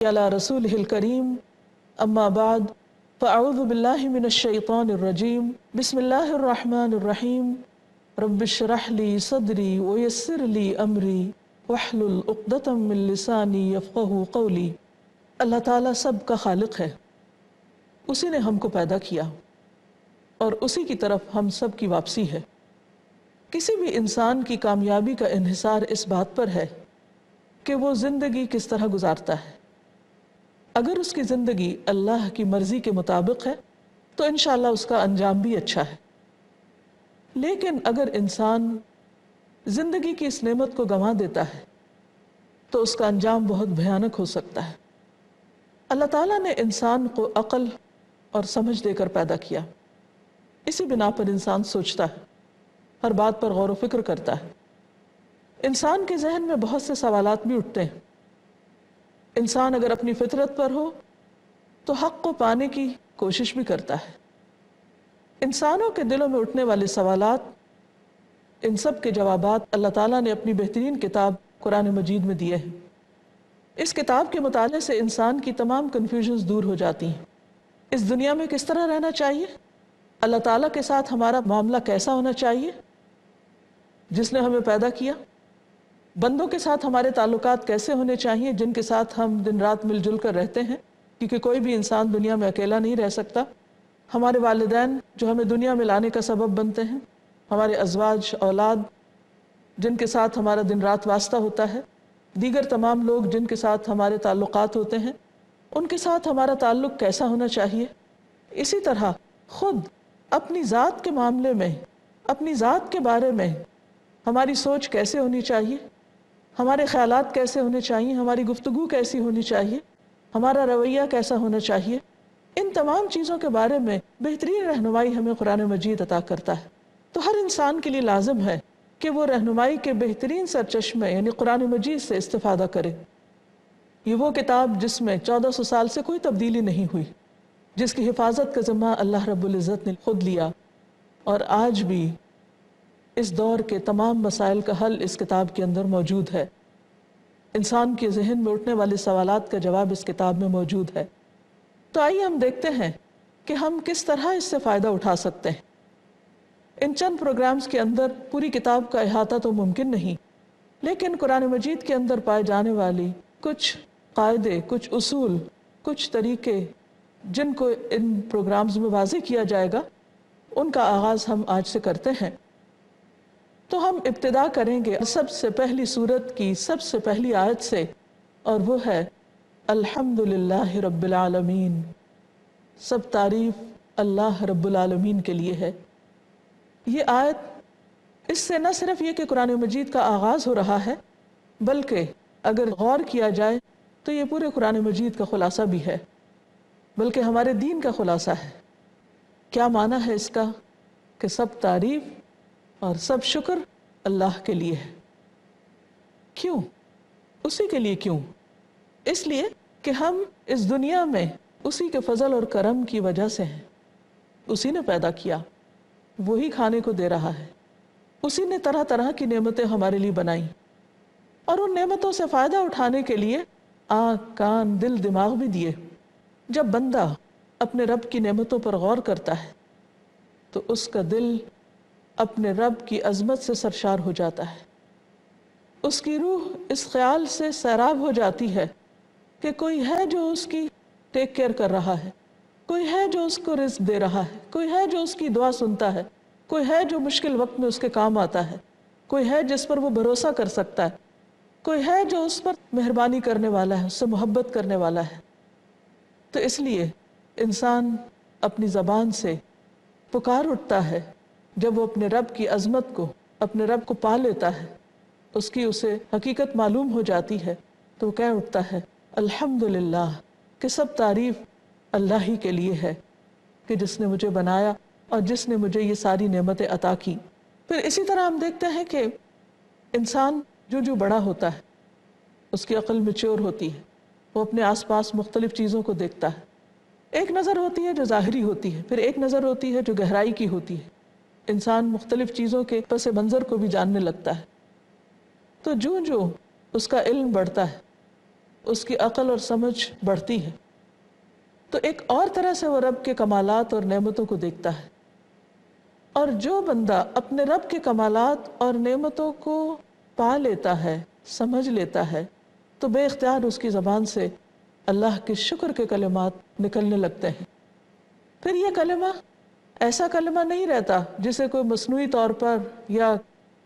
علی رسولہ الکریم اما بعد فاعوذ باللہ من الشیطان الرجیم بسم اللہ الرحمن الرحیم رب اشرح لی صدری ویسر لی امری واحلل عقدۃ من لسانی یفقہوا قولی۔ اللہ تعالیٰ سب کا خالق ہے، اسی نے ہم کو پیدا کیا اور اسی کی طرف ہم سب کی واپسی ہے۔ کسی بھی انسان کی کامیابی کا انحصار اس بات پر ہے کہ وہ زندگی کس طرح گزارتا ہے۔ اگر اس کی زندگی اللہ کی مرضی کے مطابق ہے تو انشاءاللہ اس کا انجام بھی اچھا ہے، لیکن اگر انسان زندگی کی اس نعمت کو گنوا دیتا ہے تو اس کا انجام بہت بھیانک ہو سکتا ہے۔ اللہ تعالیٰ نے انسان کو عقل اور سمجھ دے کر پیدا کیا، اسی بنا پر انسان سوچتا ہے، ہر بات پر غور و فکر کرتا ہے۔ انسان کے ذہن میں بہت سے سوالات بھی اٹھتے ہیں۔ انسان اگر اپنی فطرت پر ہو تو حق کو پانے کی کوشش بھی کرتا ہے۔ انسانوں کے دلوں میں اٹھنے والے سوالات، ان سب کے جوابات اللہ تعالیٰ نے اپنی بہترین کتاب قرآن مجید میں دیے ہیں۔ اس کتاب کے مطالعے سے انسان کی تمام کنفیوژنز دور ہو جاتی ہیں۔ اس دنیا میں کس طرح رہنا چاہیے، اللہ تعالیٰ کے ساتھ ہمارا معاملہ کیسا ہونا چاہیے جس نے ہمیں پیدا کیا، بندوں کے ساتھ ہمارے تعلقات کیسے ہونے چاہیے جن کے ساتھ ہم دن رات مل جل کر رہتے ہیں، کیونکہ کوئی بھی انسان دنیا میں اکیلا نہیں رہ سکتا۔ ہمارے والدین جو ہمیں دنیا میں لانے کا سبب بنتے ہیں، ہمارے ازواج، اولاد جن کے ساتھ ہمارا دن رات واسطہ ہوتا ہے، دیگر تمام لوگ جن کے ساتھ ہمارے تعلقات ہوتے ہیں، ان کے ساتھ ہمارا تعلق کیسا ہونا چاہیے۔ اسی طرح خود اپنی ذات کے معاملے میں، اپنی ذات کے بارے میں ہماری سوچ کیسے ہونی چاہیے، ہمارے خیالات کیسے ہونے چاہیے، ہماری گفتگو کیسی ہونی چاہیے، ہمارا رویہ کیسا ہونا چاہیے، ان تمام چیزوں کے بارے میں بہترین رہنمائی ہمیں قرآن مجید عطا کرتا ہے۔ تو ہر انسان کے لیے لازم ہے کہ وہ رہنمائی کے بہترین سرچشمے یعنی قرآن مجید سے استفادہ کرے۔ یہ وہ کتاب جس میں 1400 سال سے کوئی تبدیلی نہیں ہوئی، جس کی حفاظت کا ذمہ اللہ رب العزت نے خود لیا، اور آج بھی اس دور کے تمام مسائل کا حل اس کتاب کے اندر موجود ہے۔ انسان کے ذہن میں اٹھنے والے سوالات کا جواب اس کتاب میں موجود ہے۔ تو آئیے ہم دیکھتے ہیں کہ ہم کس طرح اس سے فائدہ اٹھا سکتے ہیں۔ ان چند پروگرامز کے اندر پوری کتاب کا احاطہ تو ممکن نہیں، لیکن قرآن مجید کے اندر پائے جانے والی کچھ قاعدے، کچھ اصول، کچھ طریقے جن کو ان پروگرامز میں واضح کیا جائے گا، ان کا آغاز ہم آج سے کرتے ہیں۔ تو ہم ابتدا کریں گے سب سے پہلی سورت کی سب سے پہلی آیت سے، اور وہ ہے الحمدللہ رب العالمین۔ سب تعریف اللہ رب العالمین کے لیے ہے۔ یہ آیت، اس سے نہ صرف یہ کہ قرآن مجید کا آغاز ہو رہا ہے، بلکہ اگر غور کیا جائے تو یہ پورے قرآن مجید کا خلاصہ بھی ہے، بلکہ ہمارے دین کا خلاصہ ہے۔ کیا معنی ہے اس کا؟ کہ سب تعریف اور سب شکر اللہ کے لیے ہے۔ کیوں؟ اسی کے لیے کیوں؟ اس لیے کہ ہم اس دنیا میں اسی کے فضل اور کرم کی وجہ سے ہیں۔ اسی نے پیدا کیا، وہی کھانے کو دے رہا ہے، اسی نے طرح طرح کی نعمتیں ہمارے لیے بنائیں، اور ان نعمتوں سے فائدہ اٹھانے کے لیے آنکھ، کان، دل، دماغ بھی دیے۔ جب بندہ اپنے رب کی نعمتوں پر غور کرتا ہے تو اس کا دل اپنے رب کی عظمت سے سرشار ہو جاتا ہے۔ اس کی روح اس خیال سے سیراب ہو جاتی ہے کہ کوئی ہے جو اس کی ٹیک کیئر کر رہا ہے، کوئی ہے جو اس کو رزق دے رہا ہے، کوئی ہے جو اس کی دعا سنتا ہے، کوئی ہے جو مشکل وقت میں اس کے کام آتا ہے، کوئی ہے جس پر وہ بھروسہ کر سکتا ہے، کوئی ہے جو اس پر مہربانی کرنے والا ہے، اس سے محبت کرنے والا ہے۔ تو اس لیے انسان اپنی زبان سے پکار اٹھتا ہے جب وہ اپنے رب کی عظمت کو، اپنے رب کو پا لیتا ہے، اس کی اسے حقیقت معلوم ہو جاتی ہے، تو وہ کہہ اٹھتا ہے الحمدللہ، کہ سب تعریف اللہ ہی کے لیے ہے کہ جس نے مجھے بنایا اور جس نے مجھے یہ ساری نعمتیں عطا کی۔ پھر اسی طرح ہم دیکھتے ہیں کہ انسان جو بڑا ہوتا ہے اس کی عقل میچور ہوتی ہے، وہ اپنے آس پاس مختلف چیزوں کو دیکھتا ہے۔ ایک نظر ہوتی ہے جو ظاہری ہوتی ہے، پھر ایک نظر ہوتی ہے جو گہرائی کی ہوتی ہے۔ انسان مختلف چیزوں کے پس منظر کو بھی جاننے لگتا ہے۔ تو جو اس کا علم بڑھتا ہے، اس کی عقل اور سمجھ بڑھتی ہے، تو ایک اور طرح سے وہ رب کے کمالات اور نعمتوں کو دیکھتا ہے۔ اور جو بندہ اپنے رب کے کمالات اور نعمتوں کو پا لیتا ہے، سمجھ لیتا ہے، تو بے اختیار اس کی زبان سے اللہ کے شکر کے کلمات نکلنے لگتے ہیں۔ پھر یہ کلمہ ایسا کلمہ نہیں رہتا جسے کوئی مصنوعی طور پر یا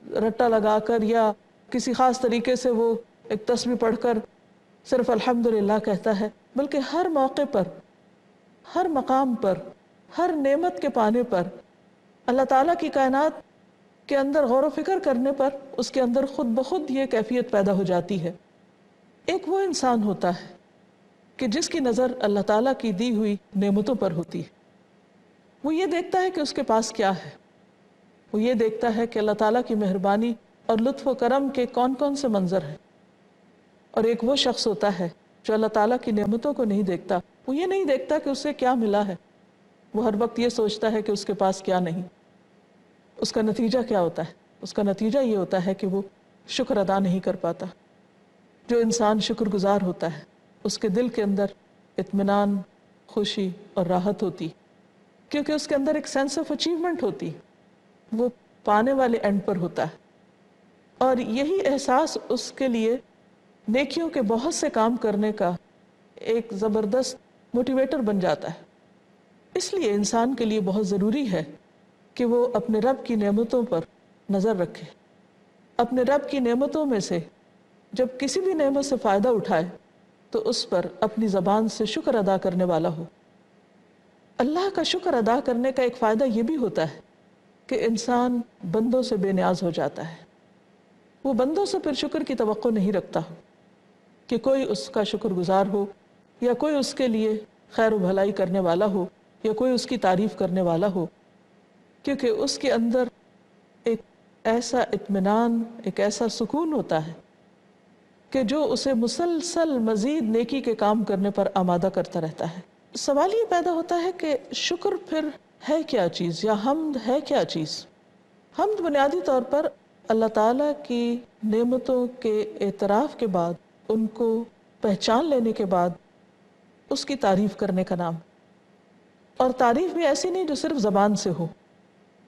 رٹا لگا کر یا کسی خاص طریقے سے وہ ایک تسبیح پڑھ کر صرف الحمدللہ کہتا ہے، بلکہ ہر موقع پر، ہر مقام پر، ہر نعمت کے پانے پر، اللہ تعالیٰ کی کائنات کے اندر غور و فکر کرنے پر اس کے اندر خود بخود یہ کیفیت پیدا ہو جاتی ہے۔ ایک وہ انسان ہوتا ہے کہ جس کی نظر اللہ تعالیٰ کی دی ہوئی نعمتوں پر ہوتی ہے، وہ یہ دیکھتا ہے کہ اس کے پاس کیا ہے، وہ یہ دیکھتا ہے کہ اللہ تعالیٰ کی مہربانی اور لطف و کرم کے کون کون سے منظر ہیں۔ اور ایک وہ شخص ہوتا ہے جو اللہ تعالیٰ کی نعمتوں کو نہیں دیکھتا، وہ یہ نہیں دیکھتا کہ اسے کیا ملا ہے، وہ ہر وقت یہ سوچتا ہے کہ اس کے پاس کیا نہیں۔ اس کا نتیجہ کیا ہوتا ہے؟ اس کا نتیجہ یہ ہوتا ہے کہ وہ شکر ادا نہیں کر پاتا۔ جو انسان شکر گزار ہوتا ہے اس کے دل کے اندر اطمینان، خوشی اور راحت ہوتی، کیونکہ اس کے اندر ایک سینس آف اچیومنٹ ہوتی، وہ پانے والے اینڈ پر ہوتا ہے، اور یہی احساس اس کے لیے نیکیوں کے بہت سے کام کرنے کا ایک زبردست موٹیویٹر بن جاتا ہے۔ اس لیے انسان کے لیے بہت ضروری ہے کہ وہ اپنے رب کی نعمتوں پر نظر رکھے، اپنے رب کی نعمتوں میں سے جب کسی بھی نعمت سے فائدہ اٹھائے تو اس پر اپنی زبان سے شکر ادا کرنے والا ہو۔ اللہ کا شکر ادا کرنے کا ایک فائدہ یہ بھی ہوتا ہے کہ انسان بندوں سے بے نیاز ہو جاتا ہے، وہ بندوں سے پھر شکر کی توقع نہیں رکھتا کہ کوئی اس کا شکر گزار ہو، یا کوئی اس کے لیے خیر و بھلائی کرنے والا ہو، یا کوئی اس کی تعریف کرنے والا ہو، کیونکہ اس کے اندر ایک ایسا اطمینان، ایک ایسا سکون ہوتا ہے کہ جو اسے مسلسل مزید نیکی کے کام کرنے پر آمادہ کرتا رہتا ہے۔ سوال یہ پیدا ہوتا ہے کہ شکر پھر ہے کیا چیز، یا حمد ہے کیا چیز؟ حمد بنیادی طور پر اللہ تعالیٰ کی نعمتوں کے اعتراف کے بعد، ان کو پہچان لینے کے بعد اس کی تعریف کرنے کا نام، اور تعریف بھی ایسی نہیں جو صرف زبان سے ہو،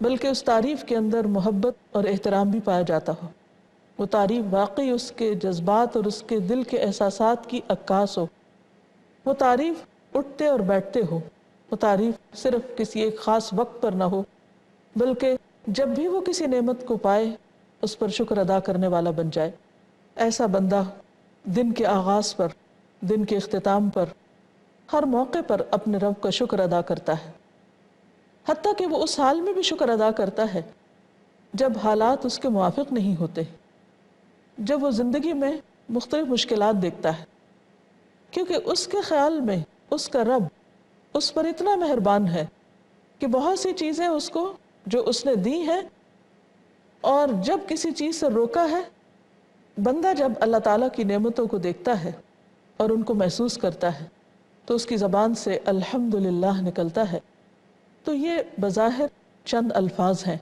بلکہ اس تعریف کے اندر محبت اور احترام بھی پایا جاتا ہو، وہ تعریف واقعی اس کے جذبات اور اس کے دل کے احساسات کی عکاس ہو، وہ تعریف اٹھتے اور بیٹھتے ہو، وہ تعریف صرف کسی ایک خاص وقت پر نہ ہو، بلکہ جب بھی وہ کسی نعمت کو پائے اس پر شکر ادا کرنے والا بن جائے۔ ایسا بندہ دن کے آغاز پر، دن کے اختتام پر، ہر موقع پر اپنے رب کا شکر ادا کرتا ہے، حتیٰ کہ وہ اس حال میں بھی شکر ادا کرتا ہے جب حالات اس کے موافق نہیں ہوتے، جب وہ زندگی میں مختلف مشکلات دیکھتا ہے، کیونکہ اس کے خیال میں اس کا رب اس پر اتنا مہربان ہے کہ بہت سی چیزیں اس کو جو اس نے دی ہیں، اور جب کسی چیز سے روکا ہے، بندہ جب اللہ تعالیٰ کی نعمتوں کو دیکھتا ہے اور ان کو محسوس کرتا ہے تو اس کی زبان سے الحمدللہ نکلتا ہے۔ تو یہ بظاہر چند الفاظ ہیں،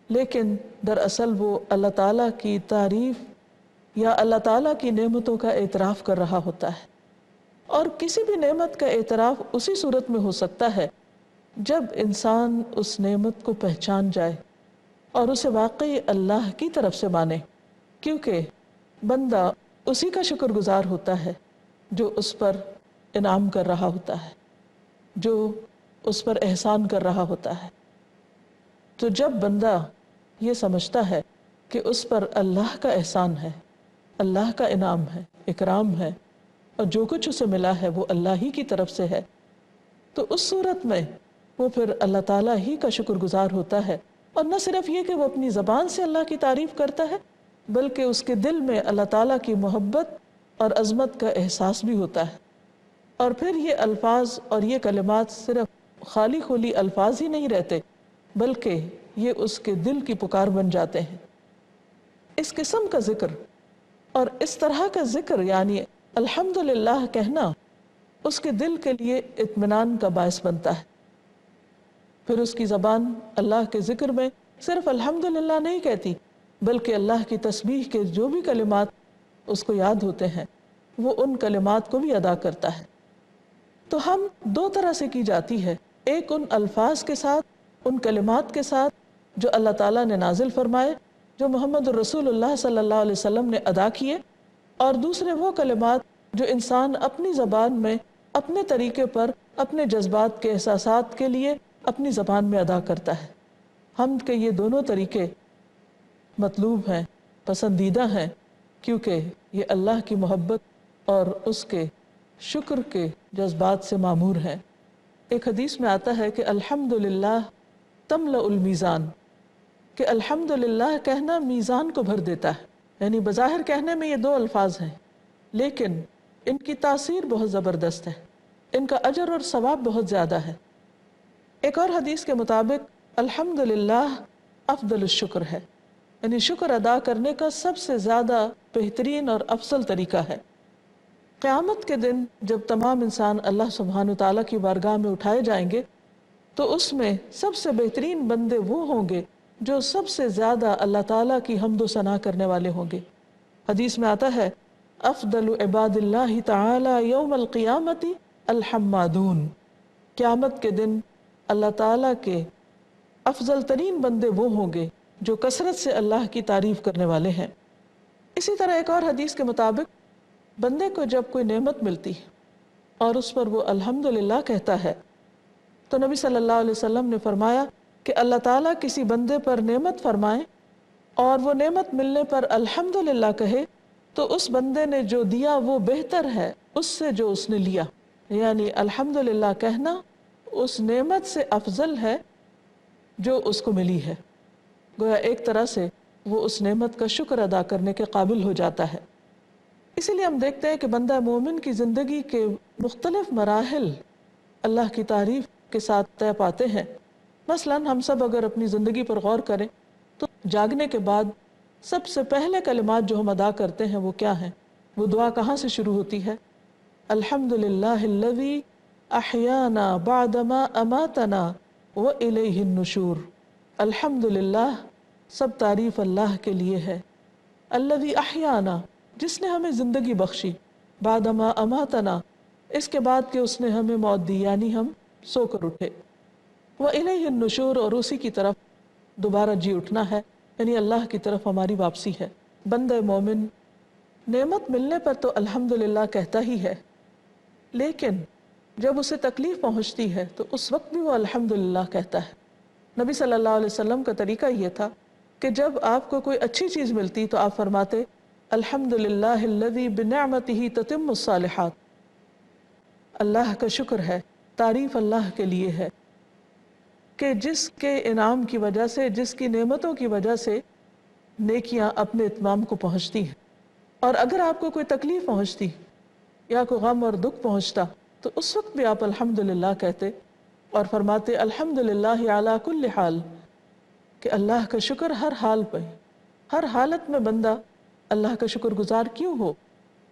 لیکن دراصل وہ اللہ تعالیٰ کی تعریف یا اللہ تعالیٰ کی نعمتوں کا اعتراف کر رہا ہوتا ہے۔ اور کسی بھی نعمت کا اعتراف اسی صورت میں ہو سکتا ہے جب انسان اس نعمت کو پہچان جائے اور اسے واقعی اللہ کی طرف سے مانے، کیونکہ بندہ اسی کا شکر گزار ہوتا ہے جو اس پر انعام کر رہا ہوتا ہے، جو اس پر احسان کر رہا ہوتا ہے۔ تو جب بندہ یہ سمجھتا ہے کہ اس پر اللہ کا احسان ہے، اللہ کا انعام ہے، اکرام ہے، اور جو کچھ اسے ملا ہے وہ اللہ ہی کی طرف سے ہے، تو اس صورت میں وہ پھر اللہ تعالیٰ ہی کا شکر گزار ہوتا ہے۔ اور نہ صرف یہ کہ وہ اپنی زبان سے اللہ کی تعریف کرتا ہے، بلکہ اس کے دل میں اللہ تعالیٰ کی محبت اور عظمت کا احساس بھی ہوتا ہے۔ اور پھر یہ الفاظ اور یہ کلمات صرف خالی خولی الفاظ ہی نہیں رہتے، بلکہ یہ اس کے دل کی پکار بن جاتے ہیں۔ اس قسم کا ذکر اور اس طرح کا ذکر، یعنی الحمدللہ کہنا، اس کے دل کے لیے اطمینان کا باعث بنتا ہے۔ پھر اس کی زبان اللہ کے ذکر میں صرف الحمدللہ نہیں کہتی، بلکہ اللہ کی تسبیح کے جو بھی کلمات اس کو یاد ہوتے ہیں وہ ان کلمات کو بھی ادا کرتا ہے۔ تو ہم دو طرح سے کی جاتی ہے، ایک ان الفاظ کے ساتھ، ان کلمات کے ساتھ جو اللہ تعالیٰ نے نازل فرمائے، جو محمد الرسول اللہ صلی اللہ علیہ وسلم نے ادا کیے، اور دوسرے وہ کلمات جو انسان اپنی زبان میں اپنے طریقے پر اپنے جذبات کے احساسات کے لیے اپنی زبان میں ادا کرتا ہے۔ ہم کے یہ دونوں طریقے مطلوب ہیں، پسندیدہ ہیں، کیونکہ یہ اللہ کی محبت اور اس کے شکر کے جذبات سے معمور ہیں۔ ایک حدیث میں آتا ہے کہ الحمدللہ تملأ المیزان، کہ الحمدللہ کہنا میزان کو بھر دیتا ہے۔ یعنی بظاہر کہنے میں یہ دو الفاظ ہیں، لیکن ان کی تاثیر بہت زبردست ہے، ان کا اجر اور ثواب بہت زیادہ ہے۔ ایک اور حدیث کے مطابق الحمدللہ افضل الشکر ہے، یعنی شکر ادا کرنے کا سب سے زیادہ بہترین اور افضل طریقہ ہے۔ قیامت کے دن جب تمام انسان اللہ سبحانہ وتعالیٰ کی بارگاہ میں اٹھائے جائیں گے تو اس میں سب سے بہترین بندے وہ ہوں گے جو سب سے زیادہ اللہ تعالیٰ کی حمد و ثنا کرنے والے ہوں گے۔ حدیث میں آتا ہے افضل عباد اللہ تعالی یوم القیامت الحمادون، قیامت کے دن اللہ تعالیٰ کے افضل ترین بندے وہ ہوں گے جو کثرت سے اللہ کی تعریف کرنے والے ہیں۔ اسی طرح ایک اور حدیث کے مطابق بندے کو جب کوئی نعمت ملتی ہے اور اس پر وہ الحمدللہ کہتا ہے تو نبی صلی اللہ علیہ وسلم نے فرمایا کہ اللہ تعالیٰ کسی بندے پر نعمت فرمائے اور وہ نعمت ملنے پر الحمدللہ کہے تو اس بندے نے جو دیا وہ بہتر ہے اس سے جو اس نے لیا، یعنی الحمدللہ کہنا اس نعمت سے افضل ہے جو اس کو ملی ہے۔ گویا ایک طرح سے وہ اس نعمت کا شکر ادا کرنے کے قابل ہو جاتا ہے۔ اسی لیے ہم دیکھتے ہیں کہ بندہ مومن کی زندگی کے مختلف مراحل اللہ کی تعریف کے ساتھ طے پاتے ہیں۔ مثلا ہم سب اگر اپنی زندگی پر غور کریں تو جاگنے کے بعد سب سے پہلے کلمات جو ہم ادا کرتے ہیں وہ کیا ہیں؟ وہ دعا کہاں سے شروع ہوتی ہے؟ الحمدللہ الذی احیانا بعدما اماتنا والیہ النشور۔ الحمدللہ سب تعریف اللہ کے لیے ہے، الذی احیانا جس نے ہمیں زندگی بخشی، بعدما اماتنا اس کے بعد کہ اس نے ہمیں موت دی، یعنی ہم سو کر اٹھے، والیہ النشور اور اسی کی طرف دوبارہ جی اٹھنا ہے، یعنی اللہ کی طرف ہماری واپسی ہے۔ بندہ مومن نعمت ملنے پر تو الحمدللہ کہتا ہی ہے، لیکن جب اسے تکلیف پہنچتی ہے تو اس وقت بھی وہ الحمدللہ کہتا ہے۔ نبی صلی اللہ علیہ وسلم کا طریقہ یہ تھا کہ جب آپ کو کوئی اچھی چیز ملتی تو آپ فرماتے الحمدللہ الذی بنعمتہ تتم الصالحات، اللہ کا شکر ہے، تعریف اللہ کے لیے ہے کہ جس کے انعام کی وجہ سے، جس کی نعمتوں کی وجہ سے نیکیاں اپنے اتمام کو پہنچتی ہیں۔ اور اگر آپ کو کوئی تکلیف پہنچتی یا کوئی غم اور دکھ پہنچتا تو اس وقت بھی آپ الحمدللہ کہتے اور فرماتے الحمدللہ علی کل حال، کہ اللہ کا شکر ہر حال پہ، ہر حالت میں بندہ اللہ کا شکر گزار کیوں ہو؟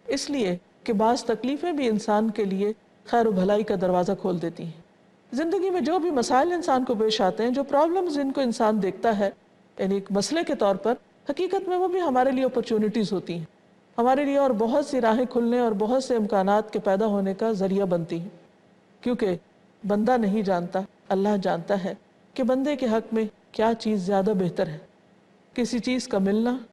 اس لیے کہ بعض تکلیفیں بھی انسان کے لیے خیر و بھلائی کا دروازہ کھول دیتی ہیں۔ زندگی میں جو بھی مسائل انسان کو پیش آتے ہیں، جو پرابلمز جن کو انسان دیکھتا ہے یعنی ایک مسئلے کے طور پر، حقیقت میں وہ بھی ہمارے لیے اپرچونٹیز ہوتی ہیں، ہمارے لیے اور بہت سی راہیں کھلنے اور بہت سے امکانات کے پیدا ہونے کا ذریعہ بنتی ہیں، کیونکہ بندہ نہیں جانتا، اللہ جانتا ہے کہ بندے کے حق میں کیا چیز زیادہ بہتر ہے۔ کسی چیز کا ملنا